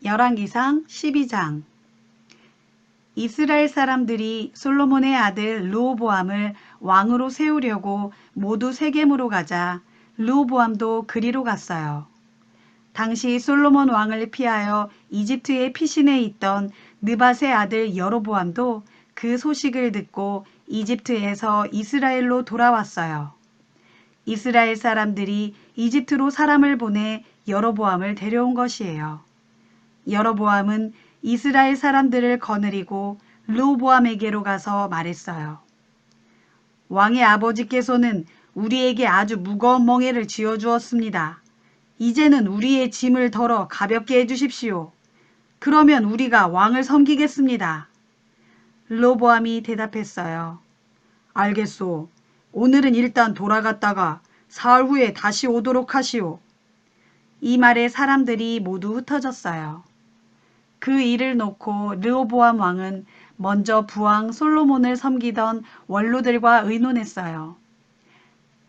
열왕기상 12장. 이스라엘 사람들이 솔로몬의 아들 르호보암을 왕으로 세우려고 모두 세겜으로 가자 르호보암도 그리로 갔어요. 당시 솔로몬 왕을 피하여 이집트의 피신해 있던 느밧의 아들 여로보암도 그 소식을 듣고 이집트에서 이스라엘로 돌아왔어요. 이스라엘 사람들이 이집트로 사람을 보내 여로보암을 데려온 것이에요. 여로보암은 이스라엘 사람들을 거느리고 르호보암에게로 가서 말했어요. 왕의 아버지께서는 우리에게 아주 무거운 멍에를 지어주었습니다. 이제는 우리의 짐을 덜어 가볍게 해주십시오. 그러면 우리가 왕을 섬기겠습니다. 르호보암이 대답했어요. 알겠소. 오늘은 일단 돌아갔다가 사흘 후에 다시 오도록 하시오. 이 말에 사람들이 모두 흩어졌어요. 그 일을 놓고 르호보암 왕은 먼저 부왕 솔로몬을 섬기던 원로들과 의논했어요.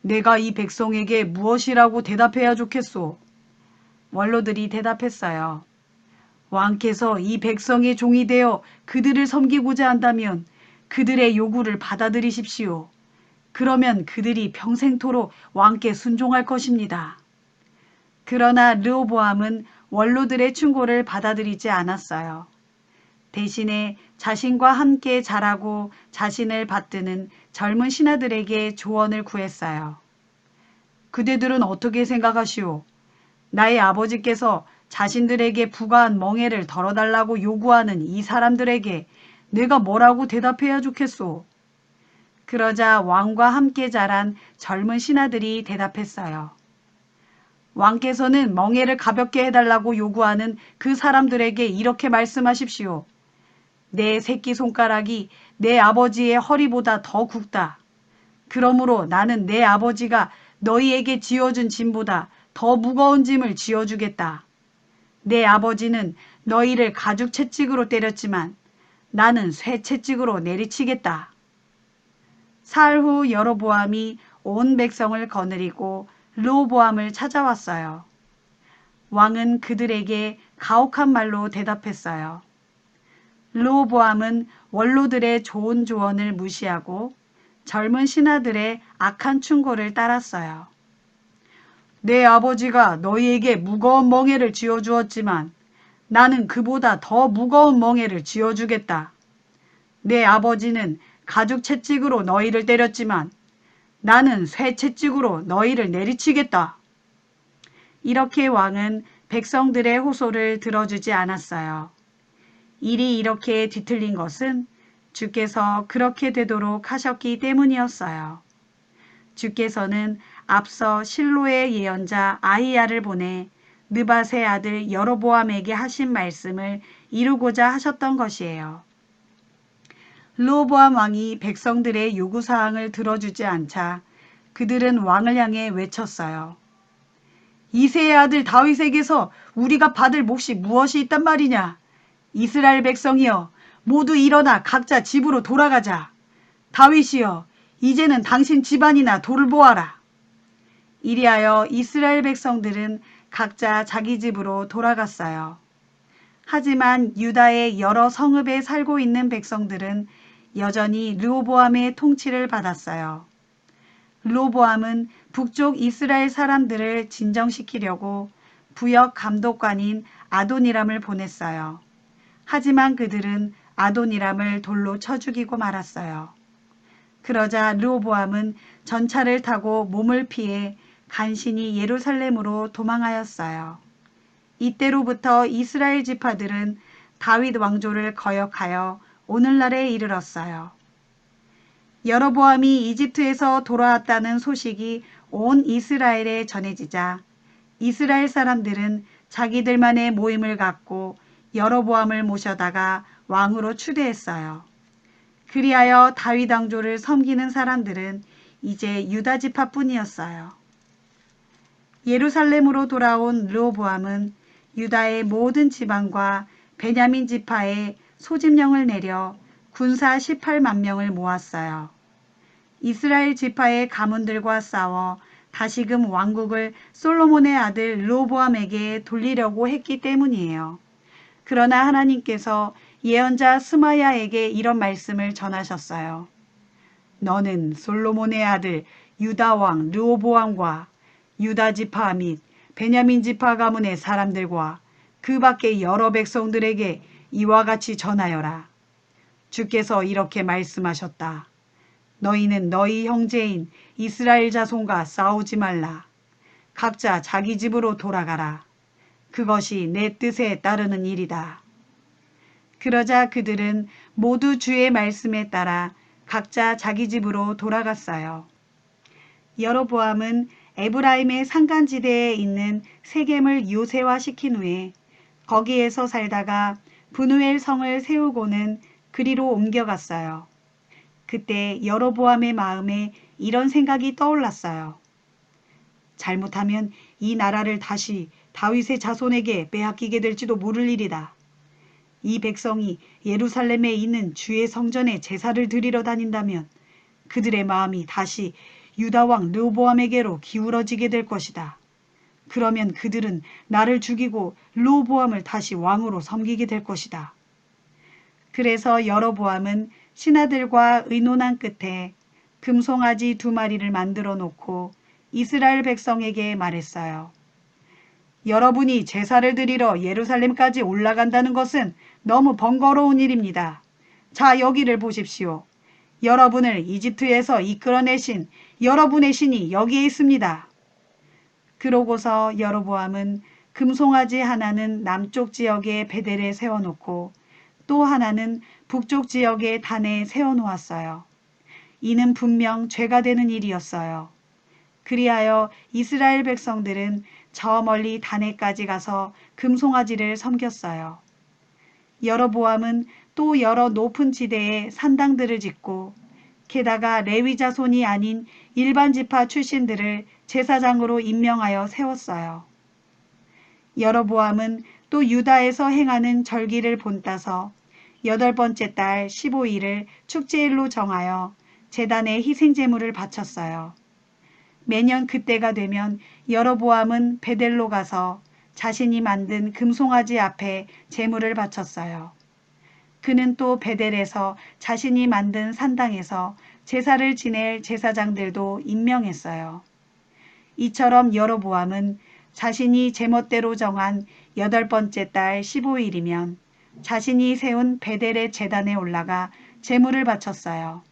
내가 이 백성에게 무엇이라고 대답해야 좋겠소? 원로들이 대답했어요. 왕께서 이 백성의 종이 되어 그들을 섬기고자 한다면 그들의 요구를 받아들이십시오. 그러면 그들이 평생토록 왕께 순종할 것입니다. 그러나 르호보암은 원로들의 충고를 받아들이지 않았어요. 대신에 자신과 함께 자라고 자신을 받드는 젊은 신하들에게 조언을 구했어요. 그대들은 어떻게 생각하시오? 나의 아버지께서 자신들에게 부과한 멍에를 덜어달라고 요구하는 이 사람들에게 내가 뭐라고 대답해야 좋겠소? 그러자 왕과 함께 자란 젊은 신하들이 대답했어요. 왕께서는 멍에를 가볍게 해달라고 요구하는 그 사람들에게 이렇게 말씀하십시오. 내 새끼손가락이 내 아버지의 허리보다 더 굵다. 그러므로 나는 내 아버지가 너희에게 지어준 짐보다 더 무거운 짐을 지어주겠다. 내 아버지는 너희를 가죽 채찍으로 때렸지만 나는 쇠 채찍으로 내리치겠다. 사흘 후 여로보암이 온 백성을 거느리고 르호보암을 찾아왔어요. 왕은 그들에게 가혹한 말로 대답했어요. 르호보암은 원로들의 좋은 조언을 무시하고 젊은 신하들의 악한 충고를 따랐어요. 내 아버지가 너희에게 무거운 멍에를 쥐어주었지만 나는 그보다 더 무거운 멍에를 쥐어주겠다. 내 아버지는 가죽 채찍으로 너희를 때렸지만 나는 쇠 채찍으로 너희를 내리치겠다. 이렇게 왕은 백성들의 호소를 들어주지 않았어요. 일이 이렇게 뒤틀린 것은 주께서 그렇게 되도록 하셨기 때문이었어요. 주께서는 앞서 실로의 예언자 아히야를 보내 느밧의 아들 여로보암에게 하신 말씀을 이루고자 하셨던 것이에요. 르호보암 왕이 백성들의 요구사항을 들어주지 않자 그들은 왕을 향해 외쳤어요. 이새의 아들 다윗에게서 우리가 받을 몫이 무엇이 있단 말이냐? 이스라엘 백성이여, 모두 일어나 각자 집으로 돌아가자. 다윗이여, 이제는 당신 집안이나 돌보아라. 이리하여 이스라엘 백성들은 각자 자기 집으로 돌아갔어요. 하지만 유다의 여러 성읍에 살고 있는 백성들은 여전히 르호보암의 통치를 받았어요. 르호보암은 북쪽 이스라엘 사람들을 진정시키려고 부역 감독관인 아도니람을 보냈어요. 하지만 그들은 아도니람을 돌로 쳐 죽이고 말았어요. 그러자 르호보암은 전차를 타고 몸을 피해 간신히 예루살렘으로 도망하였어요. 이때로부터 이스라엘 지파들은 다윗 왕조를 거역하여 오늘날에 이르렀어요. 여로보암이 이집트에서 돌아왔다는 소식이 온 이스라엘에 전해지자 이스라엘 사람들은 자기들만의 모임을 갖고 여로보암을 모셔다가 왕으로 추대했어요. 그리하여 다윗 왕조를 섬기는 사람들은 이제 유다 지파뿐이었어요. 예루살렘으로 돌아온 르호보암은 유다의 모든 지방과 베냐민 지파에 소집령을 내려 군사 18만 명을 모았어요. 이스라엘 지파의 가문들과 싸워 다시금 왕국을 솔로몬의 아들 르호보암에게 돌리려고 했기 때문이에요. 그러나 하나님께서 예언자 스마야에게 이런 말씀을 전하셨어요. 너는 솔로몬의 아들 유다 왕 르호보암과 유다 지파 및 베냐민 지파 가문의 사람들과 그 밖의 여러 백성들에게 이와 같이 전하여라. 주께서 이렇게 말씀하셨다. 너희는 너희 형제인 이스라엘 자손과 싸우지 말라. 각자 자기 집으로 돌아가라. 그것이 내 뜻에 따르는 일이다. 그러자 그들은 모두 주의 말씀에 따라 각자 자기 집으로 돌아갔어요. 여로보암은 에브라임의 산간지대에 있는 세겜을 요새화시킨 후에 거기에서 살다가 브누엘 성을 세우고는 그리로 옮겨갔어요. 그때 여로보암의 마음에 이런 생각이 떠올랐어요. 잘못하면 이 나라를 다시 다윗의 자손에게 빼앗기게 될지도 모를 일이다. 이 백성이 예루살렘에 있는 주의 성전에 제사를 드리러 다닌다면 그들의 마음이 다시 유다 왕 르호보암에게로 기울어지게 될 것이다. 그러면 그들은 나를 죽이고 르호보암을 다시 왕으로 섬기게 될 것이다. 그래서 여로보암은 신하들과 의논한 끝에 금송아지 2마리를 만들어 놓고 이스라엘 백성에게 말했어요. 여러분이 제사를 드리러 예루살렘까지 올라간다는 것은 너무 번거로운 일입니다. 자, 여기를 보십시오. 여러분을 이집트에서 이끌어내신 여러분의 신이 여기에 있습니다. 그러고서 여로보암은 금송아지 하나는 남쪽 지역의 베델에 세워놓고 또 하나는 북쪽 지역의 단에 세워놓았어요. 이는 분명 죄가 되는 일이었어요. 그리하여 이스라엘 백성들은 저 멀리 단에까지 가서 금송아지를 섬겼어요. 여로보암은 또 여러 높은 지대에 산당들을 짓고 게다가 레위 자손이 아닌 일반 지파 출신들을 제사장으로 임명하여 세웠어요. 여로보암은 또 유다에서 행하는 절기를 본따서 8번째 달 15일을 축제일로 정하여 제단에 희생제물을 바쳤어요. 매년 그때가 되면 여로보암은 베델로 가서 자신이 만든 금송아지 앞에 제물을 바쳤어요. 그는 또 베델에서 자신이 만든 산당에서 제사를 지낼 제사장들도 임명했어요. 이처럼 여로보암은 자신이 제멋대로 정한 8번째 달 15일이면 자신이 세운 베델의 제단에 올라가 제물을 바쳤어요.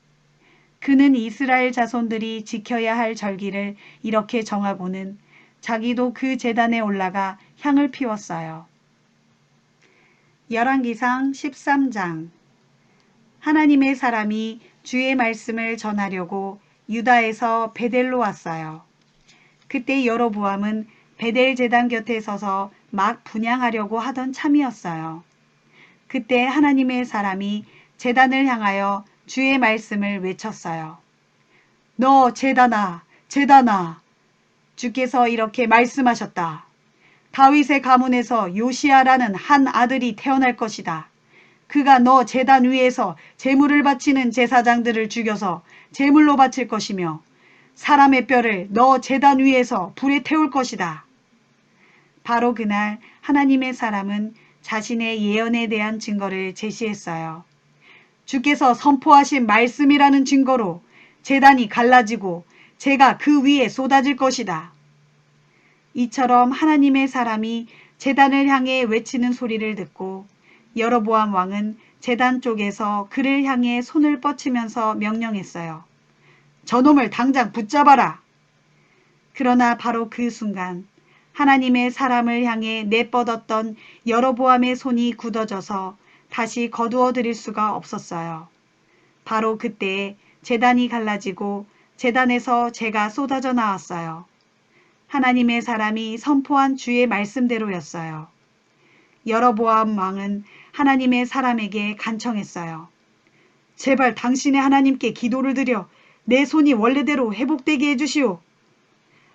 그는 이스라엘 자손들이 지켜야 할 절기를 이렇게 정하고는 자기도 그 제단에 올라가 향을 피웠어요. 열왕기상 13장. 하나님의 사람이 주의 말씀을 전하려고 유다에서 베델로 왔어요. 그때 여로보암은 베델 제단 곁에 서서 막 분향하려고 하던 참이었어요. 그때 하나님의 사람이 제단을 향하여 주의 말씀을 외쳤어요. 너 제단아, 제단아. 주께서 이렇게 말씀하셨다. 다윗의 가문에서 요시야라는 한 아들이 태어날 것이다. 그가 너 제단 위에서 제물을 바치는 제사장들을 죽여서 제물로 바칠 것이며 사람의 뼈를 너 제단 위에서 불에 태울 것이다. 바로 그날 하나님의 사람은 자신의 예언에 대한 증거를 제시했어요. 주께서 선포하신 말씀이라는 증거로 제단이 갈라지고 재가 그 위에 쏟아질 것이다. 이처럼 하나님의 사람이 제단을 향해 외치는 소리를 듣고 여로보암 왕은 제단 쪽에서 그를 향해 손을 뻗치면서 명령했어요. 저놈을 당장 붙잡아라. 그러나 바로 그 순간 하나님의 사람을 향해 내뻗었던 여로보암의 손이 굳어져서 다시 거두어 들일 수가 없었어요. 바로 그때 제단이 갈라지고 제단에서 재가 쏟아져 나왔어요. 하나님의 사람이 선포한 주의 말씀대로였어요. 여로보암 왕은 하나님의 사람에게 간청했어요. 제발 당신의 하나님께 기도를 드려 내 손이 원래대로 회복되게 해주시오.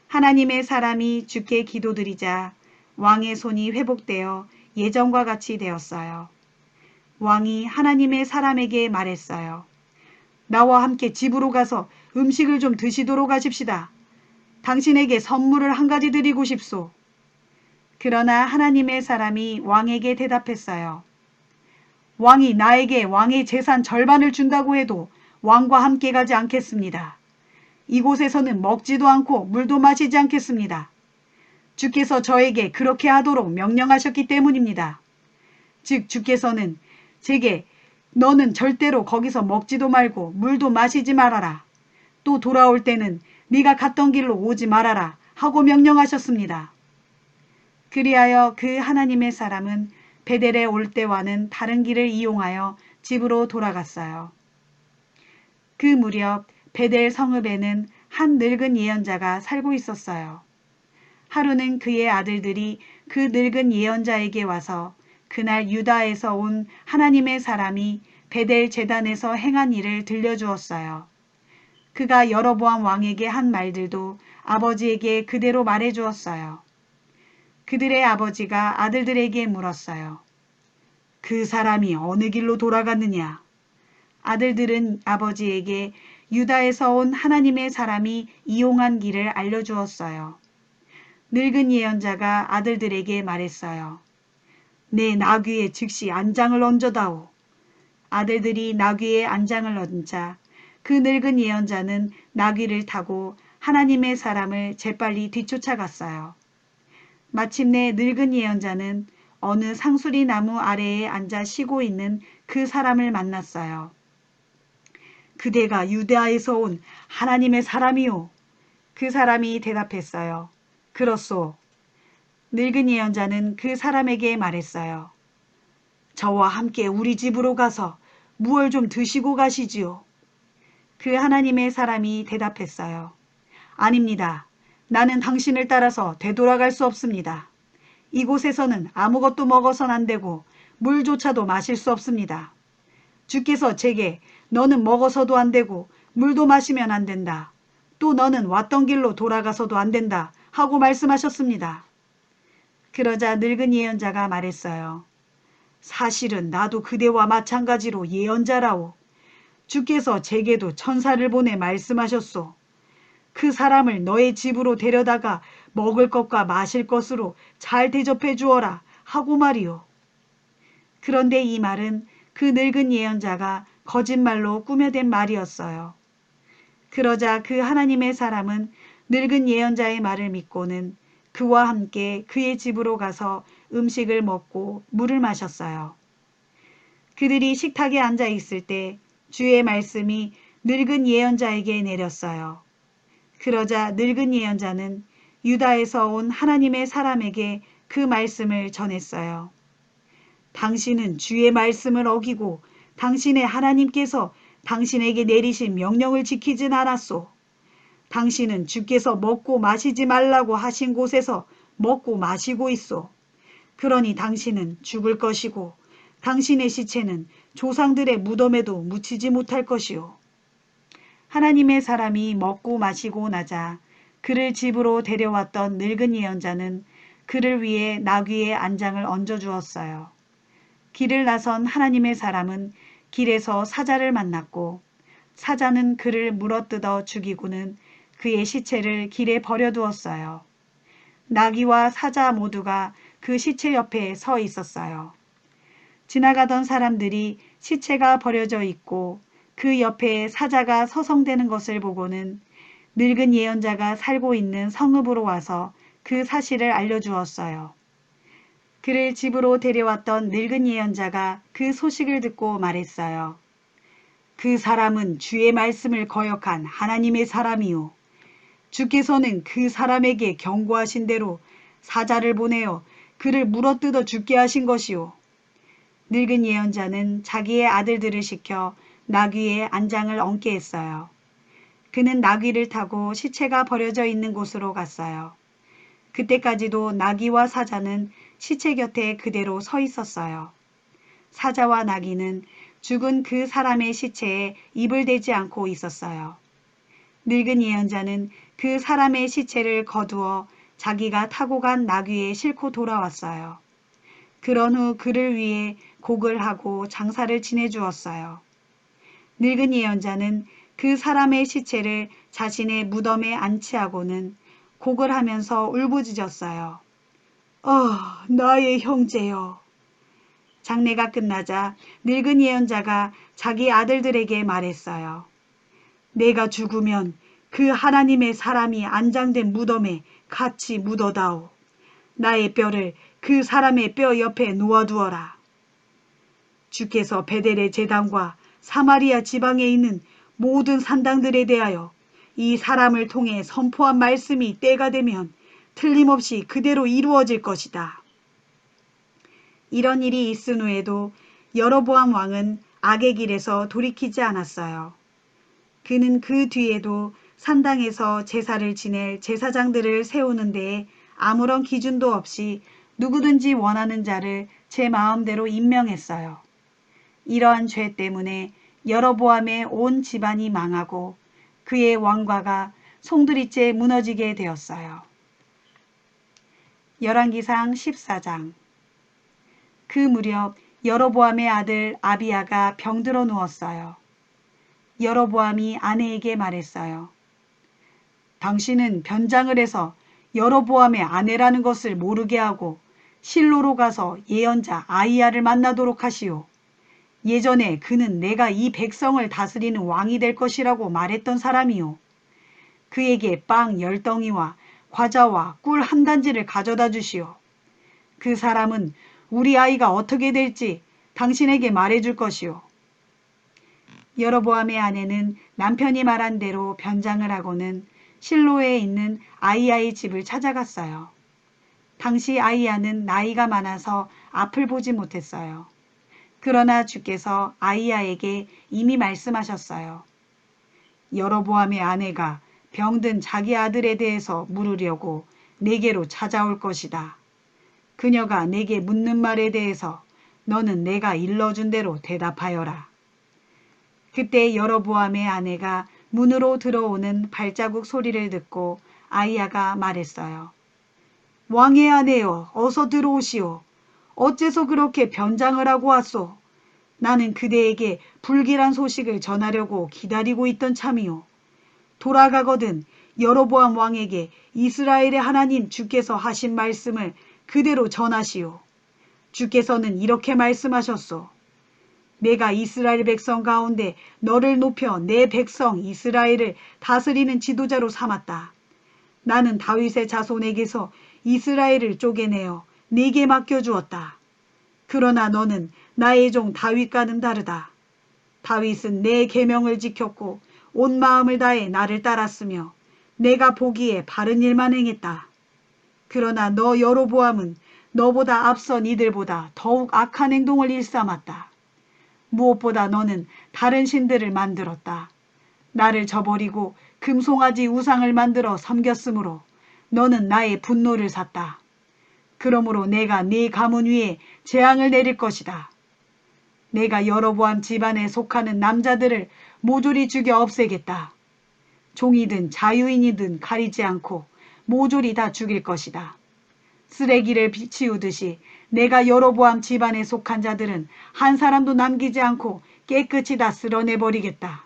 하나님의 사람이 주께 기도드리자 왕의 손이 회복되어 예전과 같이 되었어요. 왕이 하나님의 사람에게 말했어요. 나와 함께 집으로 가서 음식을 좀 드시도록 하십시다. 당신에게 선물을 한 가지 드리고 싶소. 그러나 하나님의 사람이 왕에게 대답했어요. 왕이 나에게 왕의 재산 절반을 준다고 해도 왕과 함께 가지 않겠습니다. 이곳에서는 먹지도 않고 물도 마시지 않겠습니다. 주께서 저에게 그렇게 하도록 명령하셨기 때문입니다. 즉 주께서는 제게 너는 절대로 거기서 먹지도 말고 물도 마시지 말아라. 또 돌아올 때는 네가 갔던 길로 오지 말아라 하고 명령하셨습니다. 그리하여 그 하나님의 사람은 베델에 올 때와는 다른 길을 이용하여 집으로 돌아갔어요. 그 무렵 베델 성읍에는 한 늙은 예언자가 살고 있었어요. 하루는 그의 아들들이 그 늙은 예언자에게 와서 그날 유다에서 온 하나님의 사람이 베델 제단에서 행한 일을 들려주었어요. 그가 여로보암 왕에게 한 말들도 아버지에게 그대로 말해주었어요. 그들의 아버지가 아들들에게 물었어요. 그 사람이 어느 길로 돌아갔느냐? 아들들은 아버지에게 유다에서 온 하나님의 사람이 이용한 길을 알려주었어요. 늙은 예언자가 아들들에게 말했어요. 내 나귀에 즉시 안장을 얹어다오. 아들들이 나귀에 안장을 얹자 그 늙은 예언자는 나귀를 타고 하나님의 사람을 재빨리 뒤쫓아갔어요. 마침내 늙은 예언자는 어느 상수리 나무 아래에 앉아 쉬고 있는 그 사람을 만났어요. 그대가 유다에서 온 하나님의 사람이요. 그 사람이 대답했어요. 그렇소. 늙은 예언자는 그 사람에게 말했어요. 저와 함께 우리 집으로 가서 무얼 좀 드시고 가시지요. 그 하나님의 사람이 대답했어요. 아닙니다. 나는 당신을 따라서 되돌아갈 수 없습니다. 이곳에서는 아무것도 먹어선 안 되고 물조차도 마실 수 없습니다. 주께서 제게 너는 먹어서도 안 되고 물도 마시면 안 된다. 또 너는 왔던 길로 돌아가서도 안 된다 하고 말씀하셨습니다. 그러자 늙은 예언자가 말했어요. 사실은 나도 그대와 마찬가지로 예언자라오. 주께서 제게도 천사를 보내 말씀하셨소. 그 사람을 너의 집으로 데려다가 먹을 것과 마실 것으로 잘 대접해 주어라 하고 말이오. 그런데 이 말은 그 늙은 예언자가 거짓말로 꾸며댄 말이었어요. 그러자 그 하나님의 사람은 늙은 예언자의 말을 믿고는 그와 함께 그의 집으로 가서 음식을 먹고 물을 마셨어요. 그들이 식탁에 앉아 있을 때 주의 말씀이 늙은 예언자에게 내렸어요. 그러자 늙은 예언자는 유다에서 온 하나님의 사람에게 그 말씀을 전했어요. 당신은 주의 말씀을 어기고 당신의 하나님께서 당신에게 내리신 명령을 지키진 않았소. 당신은 주께서 먹고 마시지 말라고 하신 곳에서 먹고 마시고 있소. 그러니 당신은 죽을 것이고 당신의 시체는 조상들의 무덤에도 묻히지 못할 것이오. 하나님의 사람이 먹고 마시고 나자 그를 집으로 데려왔던 늙은 예언자는 그를 위해 나귀의 안장을 얹어주었어요. 길을 나선 하나님의 사람은 길에서 사자를 만났고 사자는 그를 물어뜯어 죽이고는 그의 시체를 길에 버려두었어요. 나귀와 사자 모두가 그 시체 옆에 서 있었어요. 지나가던 사람들이 시체가 버려져 있고 그 옆에 사자가 서성대는 것을 보고는 늙은 예언자가 살고 있는 성읍으로 와서 그 사실을 알려주었어요. 그를 집으로 데려왔던 늙은 예언자가 그 소식을 듣고 말했어요. 그 사람은 주의 말씀을 거역한 하나님의 사람이요. 주께서는 그 사람에게 경고하신 대로 사자를 보내어 그를 물어뜯어 죽게 하신 것이요. 늙은 예언자는 자기의 아들들을 시켜 나귀에 안장을 얹게 했어요. 그는 나귀를 타고 시체가 버려져 있는 곳으로 갔어요. 그때까지도 나귀와 사자는 시체 곁에 그대로 서 있었어요. 사자와 나귀는 죽은 그 사람의 시체에 입을 대지 않고 있었어요. 늙은 예언자는 그 사람의 시체를 거두어 자기가 타고 간 나귀에 싣고 돌아왔어요. 그런 후 그를 위해 곡을 하고 장사를 지내주었어요. 늙은 예언자는 그 사람의 시체를 자신의 무덤에 안치하고는 곡을 하면서 울부짖었어요. 나의 형제여. 장례가 끝나자 늙은 예언자가 자기 아들들에게 말했어요. 내가 죽으면 그 하나님의 사람이 안장된 무덤에 같이 묻어다오. 나의 뼈를 그 사람의 뼈 옆에 놓아두어라. 주께서 베델의 제단과 사마리아 지방에 있는 모든 산당들에 대하여 이 사람을 통해 선포한 말씀이 때가 되면 틀림없이 그대로 이루어질 것이다. 이런 일이 있은 후에도 여로보암 왕은 악의 길에서 돌이키지 않았어요. 그는 그 뒤에도 산당에서 제사를 지낼 제사장들을 세우는 데에 아무런 기준도 없이 누구든지 원하는 자를 제 마음대로 임명했어요. 이러한 죄 때문에 여로보암의 온 집안이 망하고 그의 왕과가 송두리째 무너지게 되었어요. 열왕기상 14장. 그 무렵 여로보암의 아들 아비야가 병들어 누웠어요. 여로보암이 아내에게 말했어요. 당신은 변장을 해서 여로보암의 아내라는 것을 모르게 하고 실로로 가서 예언자 아이야를 만나도록 하시오. 예전에 그는 내가 이 백성을 다스리는 왕이 될 것이라고 말했던 사람이오. 그에게 빵 10덩이와 과자와 꿀 한 단지를 가져다 주시오. 그 사람은 우리 아이가 어떻게 될지 당신에게 말해줄 것이오. 여로보암의 아내는 남편이 말한 대로 변장을 하고는 실로에 있는 아이야의 집을 찾아갔어요. 당시 아이야는 나이가 많아서 앞을 보지 못했어요. 그러나 주께서 아이야에게 이미 말씀하셨어요. 여로보암의 아내가 병든 자기 아들에 대해서 물으려고 내게로 찾아올 것이다. 그녀가 내게 묻는 말에 대해서 너는 내가 일러준 대로 대답하여라. 그때 여로보암의 아내가 문으로 들어오는 발자국 소리를 듣고 아이야가 말했어요. 왕의 아내여, 어서 들어오시오. 어째서 그렇게 변장을 하고 왔소? 나는 그대에게 불길한 소식을 전하려고 기다리고 있던 참이오. 돌아가거든 여로보암 왕에게 이스라엘의 하나님 주께서 하신 말씀을 그대로 전하시오. 주께서는 이렇게 말씀하셨소. 내가 이스라엘 백성 가운데 너를 높여 내 백성 이스라엘을 다스리는 지도자로 삼았다. 나는 다윗의 자손에게서 이스라엘을 쪼개내어 네게 맡겨주었다. 그러나 너는 나의 종 다윗과는 다르다. 다윗은 내 계명을 지켰고 온 마음을 다해 나를 따랐으며 내가 보기에 바른 일만 행했다. 그러나 너 여로보암은 너보다 앞선 이들보다 더욱 악한 행동을 일삼았다. 무엇보다 너는 다른 신들을 만들었다. 나를 저버리고 금송아지 우상을 만들어 섬겼으므로 너는 나의 분노를 샀다. 그러므로 내가 네 가문 위에 재앙을 내릴 것이다. 내가 여로보암 집안에 속하는 남자들을 모조리 죽여 없애겠다. 종이든 자유인이든 가리지 않고 모조리 다 죽일 것이다. 쓰레기를 치우듯이 내가 여로보암 집안에 속한 자들은 한 사람도 남기지 않고 깨끗이 다 쓸어내버리겠다.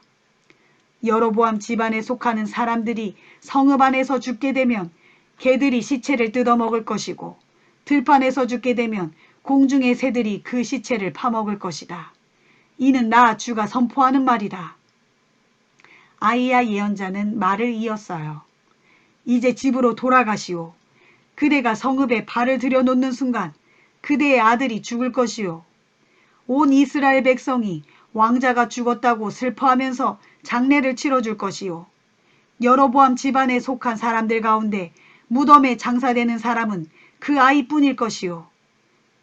여로보암 집안에 속하는 사람들이 성읍 안에서 죽게 되면 개들이 시체를 뜯어먹을 것이고 들판에서 죽게 되면 공중의 새들이 그 시체를 파먹을 것이다. 이는 나 주가 선포하는 말이다. 아이야 예언자는 말을 이었어요. 이제 집으로 돌아가시오. 그대가 성읍에 발을 들여놓는 순간 그대의 아들이 죽을 것이오. 온 이스라엘 백성이 왕자가 죽었다고 슬퍼하면서 장례를 치러줄 것이오. 여로보암 집안에 속한 사람들 가운데 무덤에 장사되는 사람은 그 아이뿐일 것이오.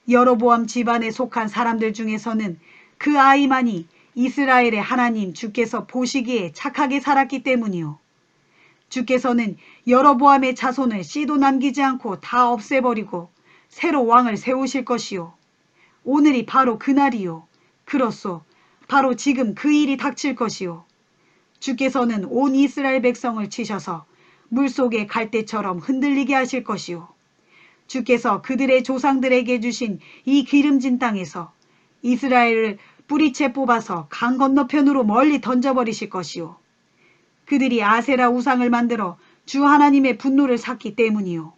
여로보암 집안에 속한 사람들 중에서는 그 아이만이 이스라엘의 하나님 주께서 보시기에 착하게 살았기 때문이오. 주께서는 여로보암의 자손을 씨도 남기지 않고 다 없애버리고 새로 왕을 세우실 것이오. 오늘이 바로 그날이오. 그렇소. 바로 지금 그 일이 닥칠 것이오. 주께서는 온 이스라엘 백성을 치셔서 물속의 갈대처럼 흔들리게 하실 것이오. 주께서 그들의 조상들에게 주신 이 기름진 땅에서 이스라엘을 뿌리채 뽑아서 강 건너편으로 멀리 던져버리실 것이오. 그들이 아세라 우상을 만들어 주 하나님의 분노를 샀기 때문이오.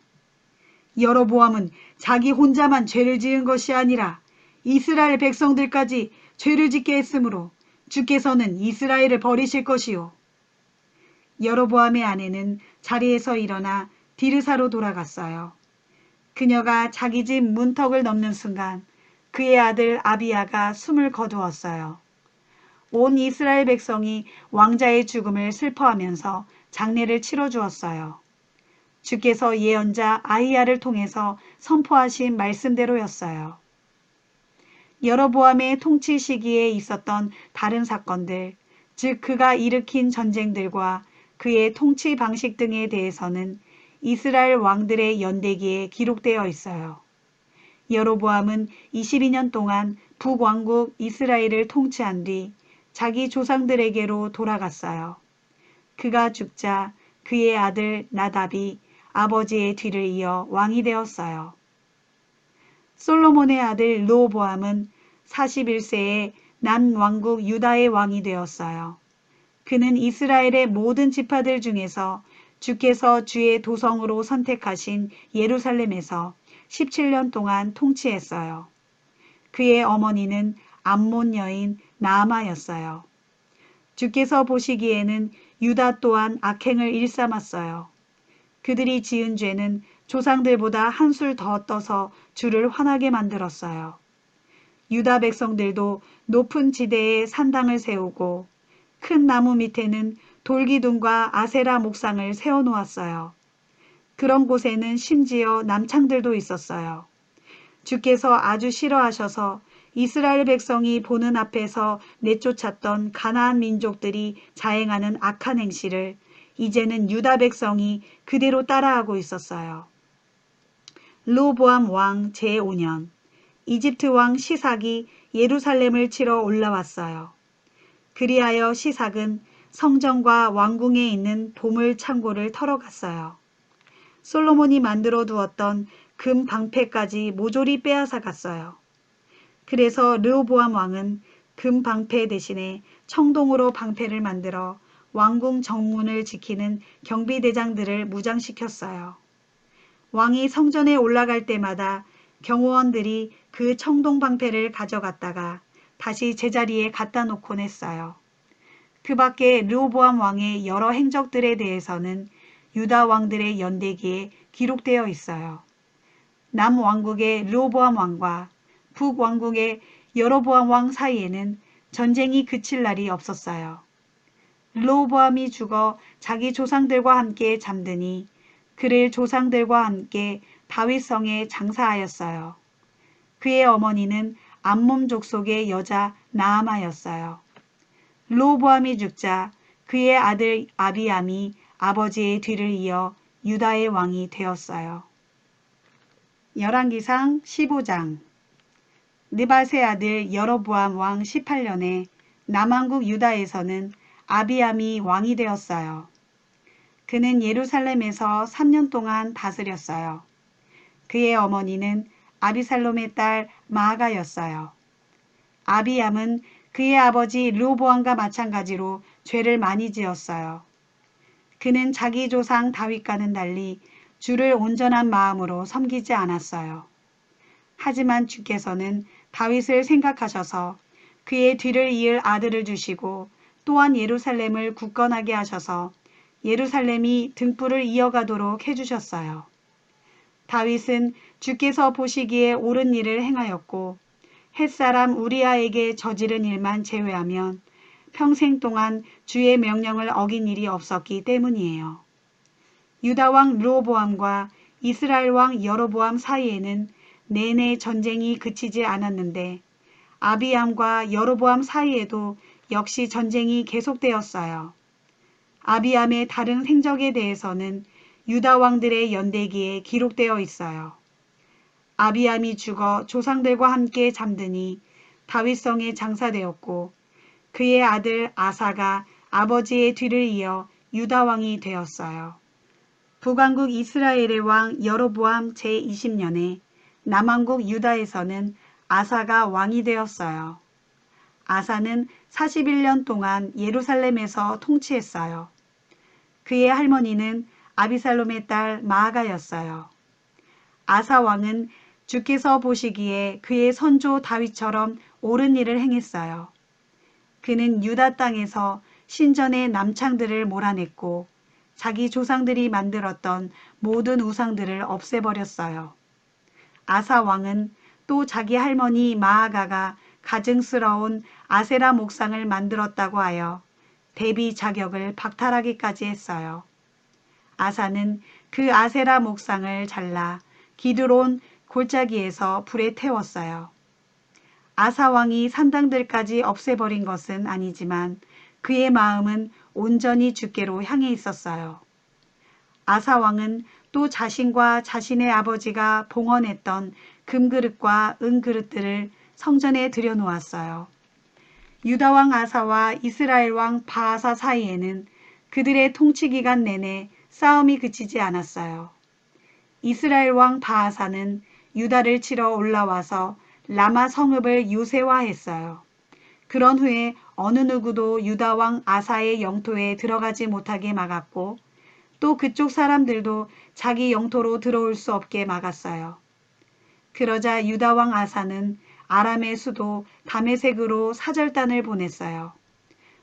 여로보암은 자기 혼자만 죄를 지은 것이 아니라 이스라엘 백성들까지 죄를 짓게 했으므로 주께서는 이스라엘을 버리실 것이요. 여로보암의 아내는 자리에서 일어나 디르사로 돌아갔어요. 그녀가 자기 집 문턱을 넘는 순간 그의 아들 아비야가 숨을 거두었어요. 온 이스라엘 백성이 왕자의 죽음을 슬퍼하면서 장례를 치러주었어요. 주께서 예언자 아히야를 통해서 선포하신 말씀대로였어요. 여로보암의 통치 시기에 있었던 다른 사건들, 즉 그가 일으킨 전쟁들과 그의 통치 방식 등에 대해서는 이스라엘 왕들의 연대기에 기록되어 있어요. 여로보암은 22년 동안 북왕국 이스라엘을 통치한 뒤 자기 조상들에게로 돌아갔어요. 그가 죽자 그의 아들 나답이 아버지의 뒤를 이어 왕이 되었어요. 솔로몬의 아들 르호보암은 41세에 남왕국 유다의 왕이 되었어요. 그는 이스라엘의 모든 지파들 중에서 주께서 주의 도성으로 선택하신 예루살렘에서 17년 동안 통치했어요. 그의 어머니는 암몬 여인 나아마였어요. 주께서 보시기에는 유다 또한 악행을 일삼았어요. 그들이 지은 죄는 조상들보다 한술 더 떠서 주를 화나게 만들었어요. 유다 백성들도 높은 지대에 산당을 세우고 큰 나무 밑에는 돌기둥과 아세라 목상을 세워놓았어요. 그런 곳에는 심지어 남창들도 있었어요. 주께서 아주 싫어하셔서 이스라엘 백성이 보는 앞에서 내쫓았던 가나안 민족들이 자행하는 악한 행실을 이제는 유다 백성이 그대로 따라하고 있었어요. 르호보암 왕 제5년 이집트 왕 시삭이 예루살렘을 치러 올라왔어요. 그리하여 시삭은 성전과 왕궁에 있는 보물 창고를 털어갔어요. 솔로몬이 만들어 두었던 금 방패까지 모조리 빼앗아 갔어요. 그래서 르호보암 왕은 금 방패 대신에 청동으로 방패를 만들어 왕궁 정문을 지키는 경비대장들을 무장시켰어요. 왕이 성전에 올라갈 때마다 경호원들이 그 청동 방패를 가져갔다가 다시 제자리에 갖다 놓곤 했어요. 그 밖에 르호보암 왕의 여러 행적들에 대해서는 유다 왕들의 연대기에 기록되어 있어요. 남왕국의 르호보암 왕과 북왕국의 여로보암 왕 사이에는 전쟁이 그칠 날이 없었어요. 르호보암이 죽어 자기 조상들과 함께 잠드니 그를 조상들과 함께 다윗성에 장사하였어요. 그의 어머니는 암몬 족속의 여자 나아마였어요. 르호보암이 죽자 그의 아들 아비암이 아버지의 뒤를 이어 유다의 왕이 되었어요. 열왕기상 15장 느밧의 아들 여로보암 왕 18년에 남왕국 유다에서는 아비암이 왕이 되었어요. 그는 예루살렘에서 3년 동안 다스렸어요. 그의 어머니는 아비살롬의 딸 마아가였어요. 아비암은 그의 아버지 르호보암과 마찬가지로 죄를 많이 지었어요. 그는 자기 조상 다윗과는 달리 주를 온전한 마음으로 섬기지 않았어요. 하지만 주께서는 다윗을 생각하셔서 그의 뒤를 이을 아들을 주시고 또한 예루살렘을 굳건하게 하셔서 예루살렘이 등불을 이어가도록 해주셨어요. 다윗은 주께서 보시기에 옳은 일을 행하였고 햇사람 우리아에게 저지른 일만 제외하면 평생 동안 주의 명령을 어긴 일이 없었기 때문이에요. 유다 왕 르호보암과 이스라엘 왕 여로보암 사이에는 내내 전쟁이 그치지 않았는데 아비암과 여로보암 사이에도 역시 전쟁이 계속되었어요. 아비암의 다른 행적에 대해서는 유다 왕들의 연대기에 기록되어 있어요. 아비암이 죽어 조상들과 함께 잠드니 다윗성에 장사되었고 그의 아들 아사가 아버지의 뒤를 이어 유다 왕이 되었어요. 북왕국 이스라엘의 왕 여로보암 제20년에 남왕국 유다에서는 아사가 왕이 되었어요. 아사는 41년 동안 예루살렘에서 통치했어요. 그의 할머니는 아비살롬의 딸 마아가였어요. 아사 왕은 주께서 보시기에 그의 선조 다윗처럼 옳은 일을 행했어요. 그는 유다 땅에서 신전의 남창들을 몰아냈고 자기 조상들이 만들었던 모든 우상들을 없애버렸어요. 아사 왕은 또 자기 할머니 마아가가 가증스러운 아세라 목상을 만들었다고 하여 대비 자격을 박탈하기까지 했어요. 아사는 그 아세라 목상을 잘라 기드론 골짜기에서 불에 태웠어요. 아사 왕이 산당들까지 없애버린 것은 아니지만 그의 마음은 온전히 주께로 향해 있었어요. 아사 왕은 또 자신과 자신의 아버지가 봉헌했던 금그릇과 은그릇들을 성전에 들여놓았어요. 유다 왕 아사와 이스라엘 왕 바아사 사이에는 그들의 통치 기간 내내 싸움이 그치지 않았어요. 이스라엘 왕 바아사는 유다를 치러 올라와서 라마 성읍을 요새화했어요. 그런 후에 어느 누구도 유다 왕 아사의 영토에 들어가지 못하게 막았고 또 그쪽 사람들도 자기 영토로 들어올 수 없게 막았어요. 그러자 유다 왕 아사는 아람의 수도 다메섹으로 사절단을 보냈어요.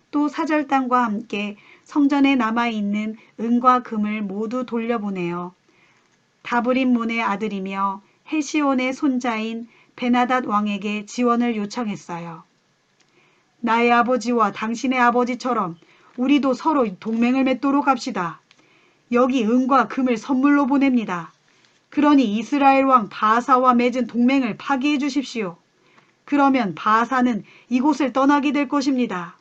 또 사절단과 함께 성전에 남아있는 은과 금을 모두 돌려보내어 다브림몬의 아들이며 헤시온의 손자인 베나닷 왕에게 지원을 요청했어요. 나의 아버지와 당신의 아버지처럼 우리도 서로 동맹을 맺도록 합시다. 여기 은과 금을 선물로 보냅니다. 그러니 이스라엘 왕 바아사와 맺은 동맹을 파기해 주십시오. 그러면 바아사는 이곳을 떠나게 될 것입니다.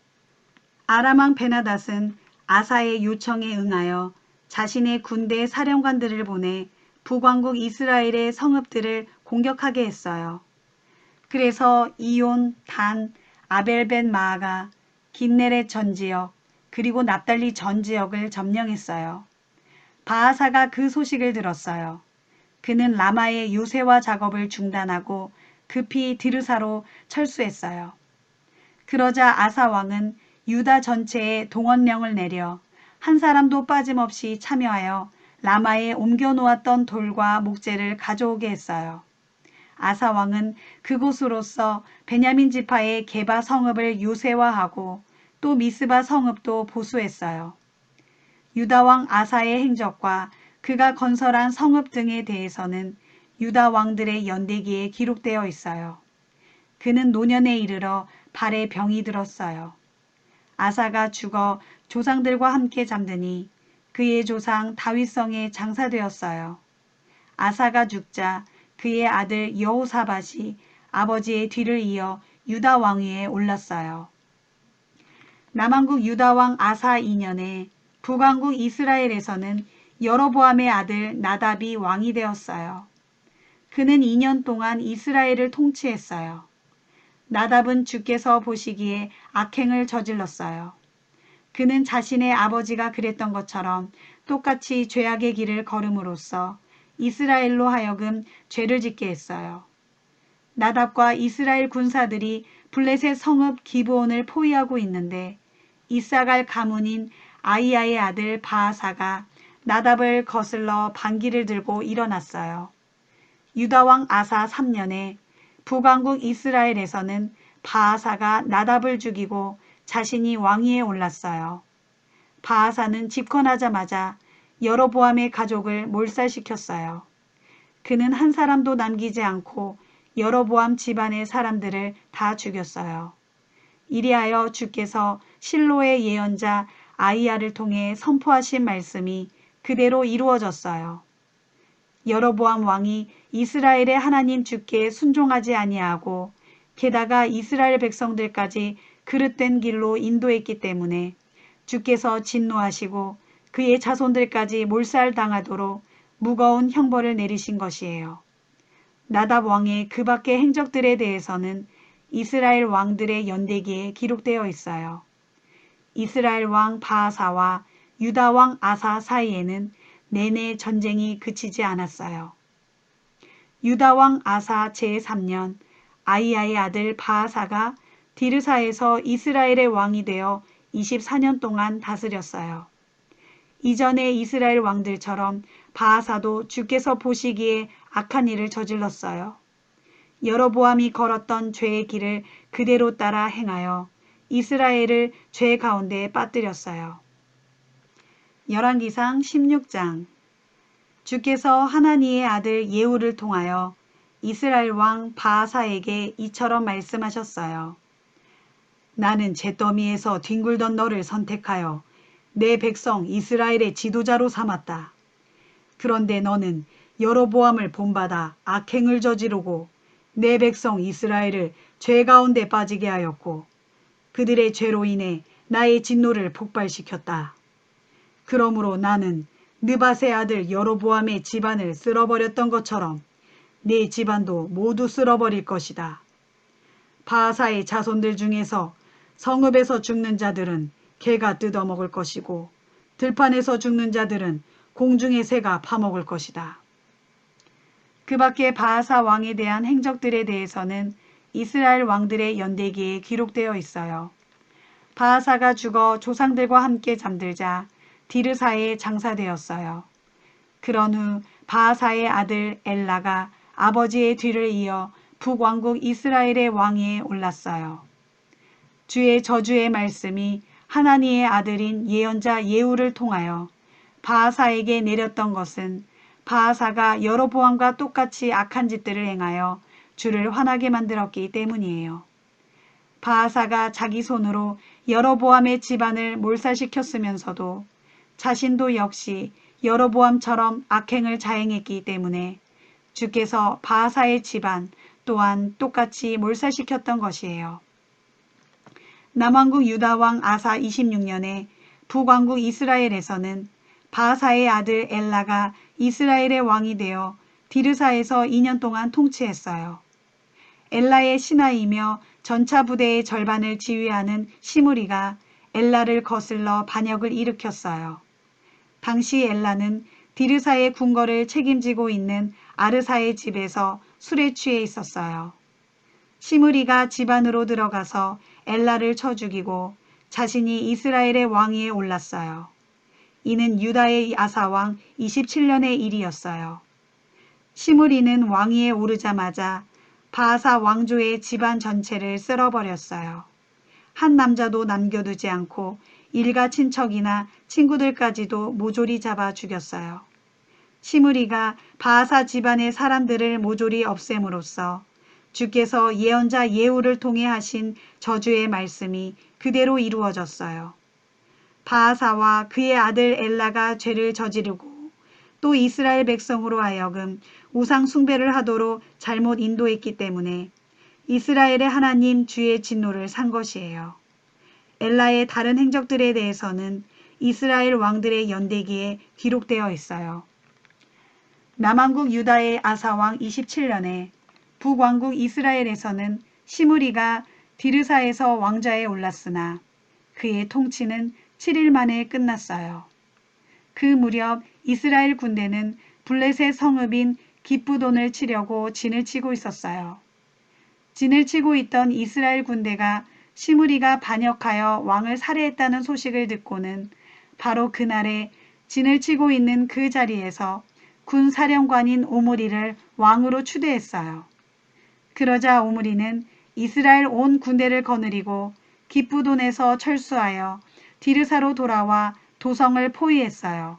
아람 왕 베나닷은 아사의 요청에 응하여 자신의 군대 사령관들을 보내 북왕국 이스라엘의 성읍들을 공격하게 했어요. 그래서 이온, 단, 아벨벳 마아가, 긴네렛 전 지역, 그리고 납달리 전 지역을 점령했어요. 바아사가 그 소식을 들었어요. 그는 라마의 요새화 작업을 중단하고 급히 디르사로 철수했어요. 그러자 아사 왕은 유다 전체에 동원령을 내려 한 사람도 빠짐없이 참여하여 라마에 옮겨놓았던 돌과 목재를 가져오게 했어요. 아사 왕은 그곳으로서 베냐민 지파의 게바 성읍을 요새화하고 또 미스바 성읍도 보수했어요. 유다 왕 아사의 행적과 그가 건설한 성읍 등에 대해서는 유다 왕들의 연대기에 기록되어 있어요. 그는 노년에 이르러 발에 병이 들었어요. 아사가 죽어 조상들과 함께 잠드니 그의 조상 다윗성에 장사되었어요. 아사가 죽자 그의 아들 여호사밧이 아버지의 뒤를 이어 유다 왕위에 올랐어요. 남왕국 유다 왕 아사 2년에 북왕국 이스라엘에서는 여로보암의 아들 나답이 왕이 되었어요. 그는 2년 동안 이스라엘을 통치했어요. 나답은 주께서 보시기에 악행을 저질렀어요. 그는 자신의 아버지가 그랬던 것처럼 똑같이 죄악의 길을 걸음으로써 이스라엘로 하여금 죄를 짓게 했어요. 나답과 이스라엘 군사들이 블레셋 성읍 기브온을 포위하고 있는데 이사갈 가문인 아이야의 아들 바아사가 나답을 거슬러 반기를 들고 일어났어요. 유다 왕 아사 3년에 북왕국 이스라엘에서는 바아사가 나답을 죽이고 자신이 왕위에 올랐어요. 바아사는 집권하자마자 여로보암의 가족을 몰살시켰어요. 그는 한 사람도 남기지 않고 여로보암 집안의 사람들을 다 죽였어요. 이리하여 주께서 실로의 예언자 아이야를 통해 선포하신 말씀이 그대로 이루어졌어요. 여로보암 왕이 이스라엘의 하나님 주께 순종하지 아니하고 게다가 이스라엘 백성들까지 그릇된 길로 인도했기 때문에 주께서 진노하시고 그의 자손들까지 몰살당하도록 무거운 형벌을 내리신 것이에요. 나답 왕의 그 밖의 행적들에 대해서는 이스라엘 왕들의 연대기에 기록되어 있어요. 이스라엘 왕 바아사와 유다 왕 아사 사이에는 내내 전쟁이 그치지 않았어요. 유다 왕 아사 제3년 아이야의 아들 바아사가 디르사에서 이스라엘의 왕이 되어 24년 동안 다스렸어요. 이전의 이스라엘 왕들처럼 바하사도 주께서 보시기에 악한 일을 저질렀어요. 여로보암이 걸었던 죄의 길을 그대로 따라 행하여 이스라엘을 죄 가운데 빠뜨렸어요. 열왕기상 16장. 주께서 하나니의 아들 예후를 통하여 이스라엘 왕 바하사에게 이처럼 말씀하셨어요. 나는 잿더미에서 뒹굴던 너를 선택하여 내 백성 이스라엘의 지도자로 삼았다. 그런데 너는 여로보암을 본받아 악행을 저지르고 내 백성 이스라엘을 죄 가운데 빠지게 하였고 그들의 죄로 인해 나의 진노를 폭발시켰다. 그러므로 나는 느밧의 아들 여로보암의 집안을 쓸어버렸던 것처럼 네 집안도 모두 쓸어버릴 것이다. 바하사의 자손들 중에서 성읍에서 죽는 자들은 개가 뜯어먹을 것이고 들판에서 죽는 자들은 공중의 새가 파먹을 것이다. 그 밖에 바하사 왕에 대한 행적들에 대해서는 이스라엘 왕들의 연대기에 기록되어 있어요. 바하사가 죽어 조상들과 함께 잠들자 디르사에 장사되었어요. 그런 후 바하사의 아들 엘라가 아버지의 뒤를 이어 북왕국 이스라엘의 왕위에 올랐어요. 주의 저주의 말씀이 하나니의 아들인 예언자 예후를 통하여 바하사에게 내렸던 것은 바하사가 여로보암과 똑같이 악한 짓들을 행하여 주를 화나게 만들었기 때문이에요. 바하사가 자기 손으로 여로보암의 집안을 몰살시켰으면서도 자신도 역시 여로보암처럼 악행을 자행했기 때문에 주께서 바하사의 집안 또한 똑같이 몰살시켰던 것이에요. 남왕국 유다왕 아사 26년에 북왕국 이스라엘에서는 바하사의 아들 엘라가 이스라엘의 왕이 되어 디르사에서 2년 동안 통치했어요. 엘라의 신하이며 전차 부대의 절반을 지휘하는 시므리가 엘라를 거슬러 반역을 일으켰어요. 당시 엘라는 디르사의 궁궐을 책임지고 있는 아르사의 집에서 술에 취해 있었어요. 시므리가 집 안으로 들어가서 엘라를 쳐 죽이고 자신이 이스라엘의 왕위에 올랐어요. 이는 유다의 아사왕 27년의 일이었어요. 시므리는 왕위에 오르자마자 바하사 왕조의 집안 전체를 쓸어버렸어요. 한 남자도 남겨두지 않고 일가 친척이나 친구들까지도 모조리 잡아 죽였어요. 시므리가 바하사 집안의 사람들을 모조리 없앰으로써 주께서 예언자 예후를 통해 하신 저주의 말씀이 그대로 이루어졌어요. 바하사와 그의 아들 엘라가 죄를 저지르고 또 이스라엘 백성으로 하여금 우상 숭배를 하도록 잘못 인도했기 때문에 이스라엘의 하나님 주의 진노를 산 것이에요. 엘라의 다른 행적들에 대해서는 이스라엘 왕들의 연대기에 기록되어 있어요. 남왕국 유다의 아사왕 27년에 북왕국 이스라엘에서는 시므리가 디르사에서 왕좌에 올랐으나 그의 통치는 7일 만에 끝났어요. 그 무렵 이스라엘 군대는 블레셋 성읍인 기브돈을 치려고 진을 치고 있었어요. 진을 치고 있던 이스라엘 군대가 시므리가 반역하여 왕을 살해했다는 소식을 듣고는 바로 그날에 진을 치고 있는 그 자리에서 군 사령관인 오므리를 왕으로 추대했어요. 그러자 오므리는 이스라엘 온 군대를 거느리고 기브돈에서 철수하여 디르사로 돌아와 도성을 포위했어요.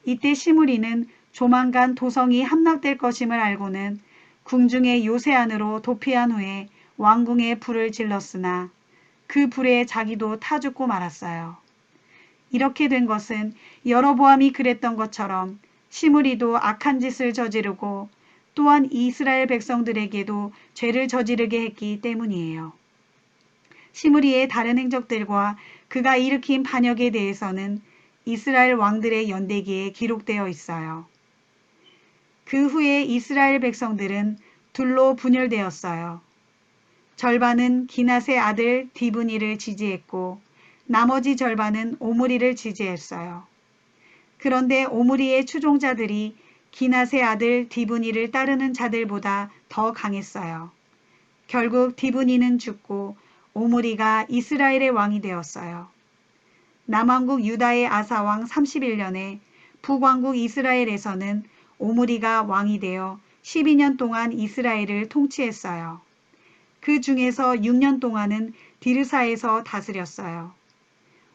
이때 시므리는 조만간 도성이 함락될 것임을 알고는 궁중의 요새 안으로 도피한 후에 왕궁에 불을 질렀으나 그 불에 자기도 타 죽고 말았어요. 이렇게 된 것은 여로보암이 그랬던 것처럼 시므리도 악한 짓을 저지르고 또한 이스라엘 백성들에게도 죄를 저지르게 했기 때문이에요. 시므리의 다른 행적들과 그가 일으킨 반역에 대해서는 이스라엘 왕들의 연대기에 기록되어 있어요. 그 후에 이스라엘 백성들은 둘로 분열되었어요. 절반은 기낫의 아들 디브니를 지지했고 나머지 절반은 오므리를 지지했어요. 그런데 오므리의 추종자들이 기낫의 아들 디브니를 따르는 자들보다 더 강했어요. 결국 디브니는 죽고 오므리가 이스라엘의 왕이 되었어요. 남왕국 유다의 아사왕 31년에 북왕국 이스라엘에서는 오므리가 왕이 되어 12년 동안 이스라엘을 통치했어요. 그 중에서 6년 동안은 디르사에서 다스렸어요.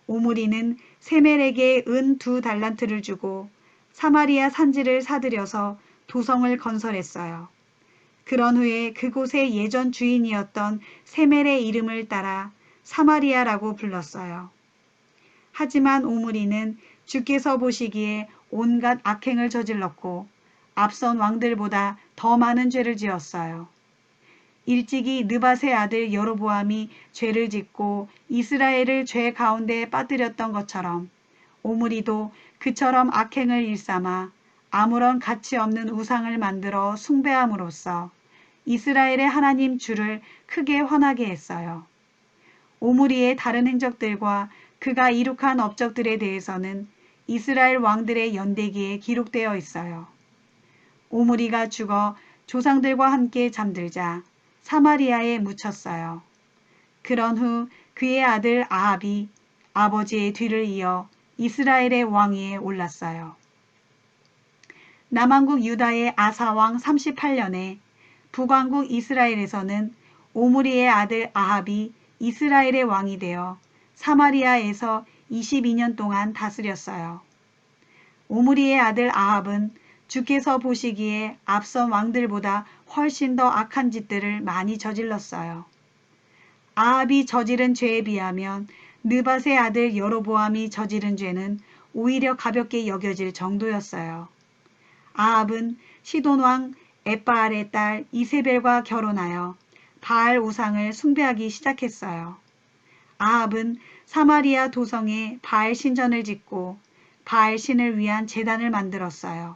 오므리는 세멜에게 은 2달란트를 주고 사마리아 산지를 사들여서 도성을 건설했어요. 그런 후에 그곳의 예전 주인이었던 세멜의 이름을 따라 사마리아라고 불렀어요. 하지만 오므리는 주께서 보시기에 온갖 악행을 저질렀고 앞선 왕들보다 더 많은 죄를 지었어요. 일찍이 느밧의 아들 여로보암이 죄를 짓고 이스라엘을 죄 가운데 빠뜨렸던 것처럼 오므리도 그처럼 악행을 일삼아 아무런 가치 없는 우상을 만들어 숭배함으로써 이스라엘의 하나님 주를 크게 화나게 했어요. 오므리의 다른 행적들과 그가 이룩한 업적들에 대해서는 이스라엘 왕들의 연대기에 기록되어 있어요. 오므리가 죽어 조상들과 함께 잠들자 사마리아에 묻혔어요. 그런 후 그의 아들 아합이 아버지의 뒤를 이어 이스라엘의 왕위에 올랐어요. 남왕국 유다의 아사왕 38년에 북왕국 이스라엘에서는 오므리의 아들 아합이 이스라엘의 왕이 되어 사마리아에서 22년 동안 다스렸어요. 오므리의 아들 아합은 주께서 보시기에 앞선 왕들보다 훨씬 더 악한 짓들을 많이 저질렀어요. 아합이 저지른 죄에 비하면 느밧의 아들 여로보암이 저지른 죄는 오히려 가볍게 여겨질 정도였어요. 아합은 시돈 왕 엣바알의 딸 이세벨과 결혼하여 바알 우상을 숭배하기 시작했어요. 아합은 사마리아 도성에 바알 신전을 짓고 바알 신을 위한 제단을 만들었어요.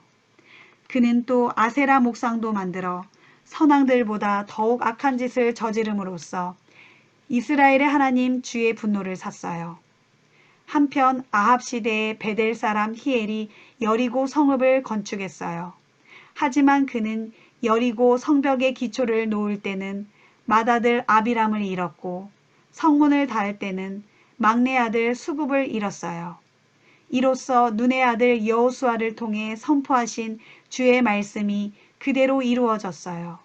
그는 또 아세라 목상도 만들어 선왕들보다 더욱 악한 짓을 저지름으로써 이스라엘의 하나님 주의 분노를 샀어요. 한편 아합 시대의 베델 사람 히엘이 여리고 성읍을 건축했어요. 하지만 그는 여리고 성벽의 기초를 놓을 때는 맏아들 아비람을 잃었고 성문을 닿을 때는 막내 아들 수굽을 잃었어요. 이로써 눈의 아들 여호수아를 통해 선포하신 주의 말씀이 그대로 이루어졌어요.